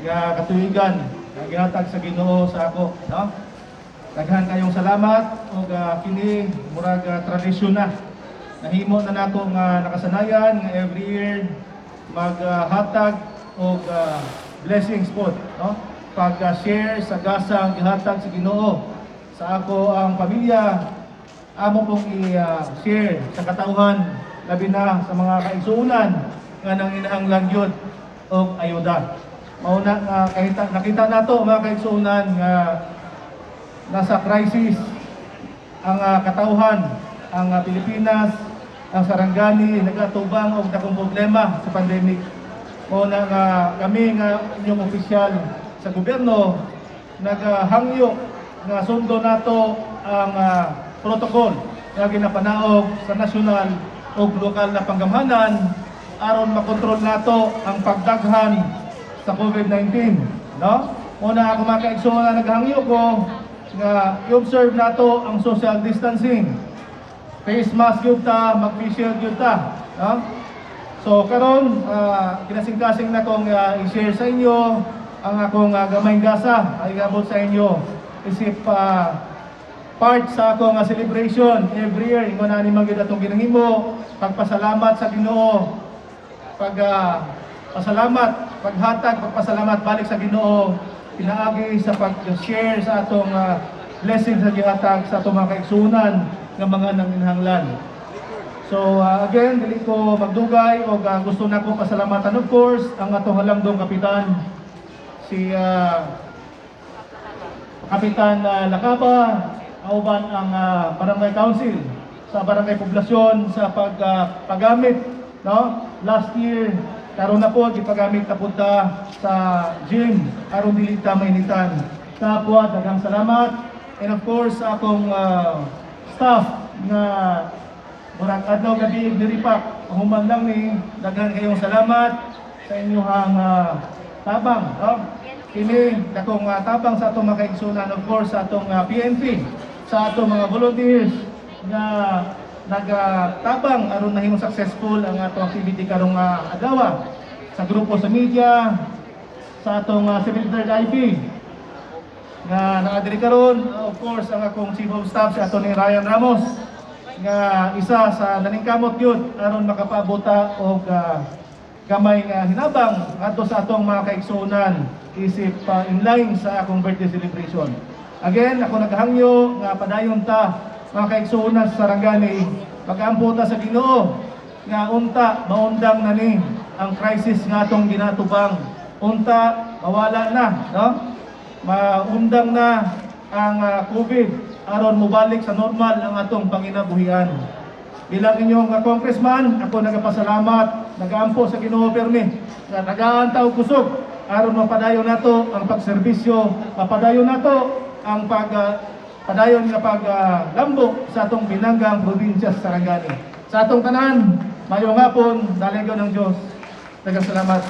nga katuigan nga gihatag sa Ginoo sa ako, no? Daghan kayong salamat ug kini murag tradisyon na. Nahimo na nato nga nakasanayan nga every year maghatag og blessings po, no? Pag-share sa gasang gihatag sa Ginoo sa ako ang pamilya, amo pong i-share sa katauhan, labi na sa mga kaigsuunan nga nanginahanglan gyud og ayuda. Mauna nga nakita nato mga kaigsuunan nga nasa crisis ang katauhan, ang Pilipinas, ang Sarangani nagatubang og dakong problema sa pandemic. Mauna nga kami nga inyong opisyal sa gobyerno naghangyo nga sundo nato ang protocol nga ginapanaog sa nasyonal o lokal na panggamhanan aron makontrol nato ang pagdaghan sa COVID-19, no? Una ako mga kaigsuon naghangyo ko nga i-observe nato ang social distancing. Face mask gyud ta, mag-face shield gyud ta, no? So karon kinasing-kasing na kong i-share sa inyo ang akong gamayng gasa ay gabot sa inyo isip part sa akong celebration every year. Ingon na ni magyud atong ginahimo pagpasalamat sa Ginoo, pasalamat, paghatag, pagpasalamat balik sa Ginoo pinaagi sa pag-share sa atong blessings sa gihatag sa atong mga kaigsuonan nga mga nanginahanglan. So again, dili ko magdugay o gusto na ko pasalamatan of course ang atong halangdong kapitan si Kapitan Lakaba, auban ang Barangay Council sa Barangay Poblasyon sa paggamit, no? Last year karon na po gipagamit na punta sa gym aron dili ta mainitan. Kapwa daghang salamat, and of course sa akong staff nga murag adlaw gabi diripak human lang ni daghan kayong salamat sa inyong tabang, no? Kini dakong tabang sa atong mga kaigsunan, of course sa atong PNP, sa atong mga volunteers nga nagtabang aron nahimong successful ang atong activity karong adlaw sa grupo sa media, sa atong 73rd IP nga naadiri karon, of course ang akong chief of staff si Atty. Ryan Ramos nga isa sa naningkamot yun aron makapabota og gamay nga hinabang ato sa atong mga kaigsuonan isip in line sa akong birthday celebration. Again, ako naghangyo nga padayon ta mga kaigsuonan sa Sarangani, pag-ampo ta sa Ginoo nga unta maundang na ni ang crisis nga atong ginatubang. Unta mawala na, no? Maundang na ang COVID aron mobalik sa normal ang atong panginabuhian. Bilang inyong congressman, ako nagapasalamat, nagaampo sa Ginoo permi nga tagaan ta og kusog aron mapadayon nato ang pagserbisyo, mapadayon nato ang padayon nga paglambok sa atong binanggang probinsya sa Sarangani. Sa atong tanan, mayong hapon, daligaw ng Dios. Daghang salamat.